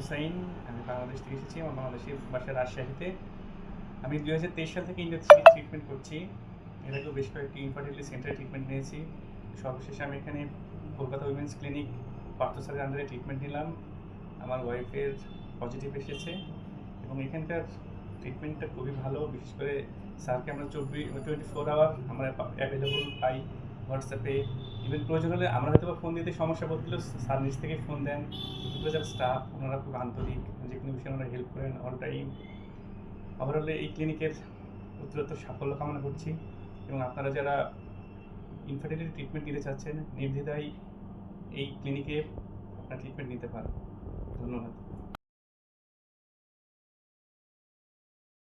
হুসাইন। আমি বাংলাদেশ থেকে এসেছি। আমার বাংলাদেশের বাসা রাজশাহীতে। আমি 2023 সাল থেকে ইন্ডিয়াতে ট্রিটমেন্ট করছি। এর আগেও বেশ কয়েকটি ইনফার্টিলিটি সেন্টারে ট্রিটমেন্ট নিয়েছি। সর্বশেষে আমি এখানে কলকাতা উইমেন্স ক্লিনিক পার্থ স্যারের আন্ডারে ট্রিটমেন্ট নিলাম। আমার ওয়াইফের পজিটিভ এসেছে এবং এখানকার ট্রিটমেন্টটা খুবই ভালো। বিশেষ করে স্যারকে আমরা 24 আওয়ার আমরা অ্যাভেলেবল পাই হোয়াটসঅ্যাপে। ইভেন প্রয়োজন হলে আমরা হয়তো বা ফোন দিতে সমস্যা বললেও স্যার নিজ থেকে ফোন দেন। এগুলো যারা স্টাফ ওনারা খুব আন্তরিক, যে কোনো বিষয়ে ওনারা হেল্প করেন অল টাইম। ওভারঅলে এই ক্লিনিকের উত্তরোত্তর সাফল্য কামনা করছি এবং আপনারা যারা ইনফার্টিলিটি ট্রিটমেন্ট নিতে চাচ্ছেন নির্দ্বিধায় এই ক্লিনিকে আপনার ট্রিটমেন্ট নিতে পারেন। ধন্যবাদ।